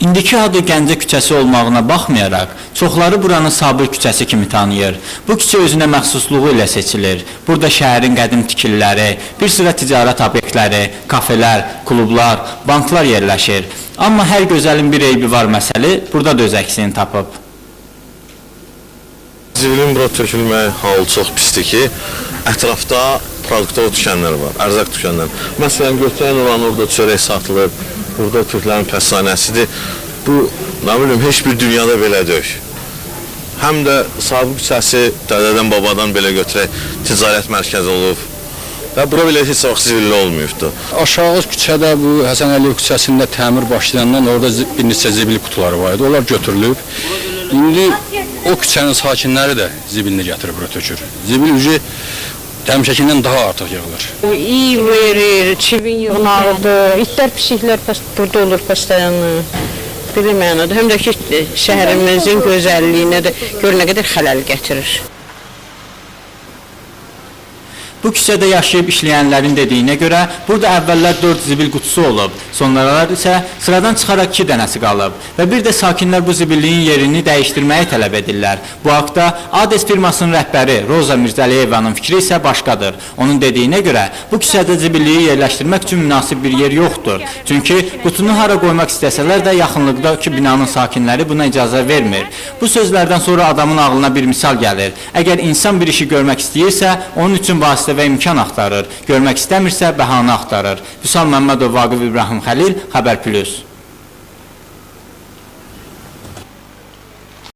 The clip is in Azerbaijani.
İndiki adı Gəncə küçəsi olmağına baxmayaraq, çoxları buranı Sabir küçəsi kimi tanıyır. Bu küçə özünə məxsusluğu ilə seçilir. Burada şəhərin qədim tikililəri, bir sıra ticarət obyektləri, kafelər, klublar, banklar yerləşir. Amma hər gözəlin bir eybi var məsəli, burada da öz əksini tapıb. Zibilin bura tökülmək halı çox pisdir ki, ətrafda produktov düşənlər var, ərzaq düşənlər. Məsələn, götürən olan orada çörək satılır, burada Türklərin pəstanəsidir. Bu, nə bilim, heç bir dünyada belə deyil. Həm də Sabir küçəsi dədədən, babadan belə götürək, ticarət mərkəzi olub və bura belə heç vaxt zibilli olmuyubdur. Aşağı küçədə bu Həsən Əliyev küçəsində təmir başlayandan orada bir neçə zibil qutuları var idi, onlar götürülüb. İndi o küçənin sakinləri də zibilini gətirib bura tökür. Zibil ücü həmişəkindən daha artıq yığılır. İyi verir, çivin yığınağıdır, itlər, pişiklər burada olur pastayanı. Belə mənada, həm də ki, şəhərimizin gözəlliyinə də gör nə qədər xələl gətirir. Bu küçədə yaşayıb işləyənlərin dediyinə görə, burada əvvəllər 4 zibil qutusu olub, sonralar isə sıradan çıxaraq 2 dənəsi qalıb və bir də sakinlər bu zibilliyin yerini dəyişdirməyi tələb edirlər. Bu haqda Ades firmasının rəhbəri Roza Mirzəliyevanın fikri isə başqadır. Onun dediyinə görə, bu küçədə zibilliyi yerləşdirmək üçün münasib bir yer yoxdur. Çünki qutunu hara qoymaq istəsələr də yaxınlıqdakı binanın sakinləri buna icazə vermir. Bu sözlərdən sonra adamın ağlına bir misal gəlir. Əgər insan bir işi görmək istəyirsə, onun üçün vasitə və imkan axtarır, görmək istəmirsə bəhanə axtarır. Vüsal Məmmədov, Vaqif İbrahim Xəlil, Xəbər Plus.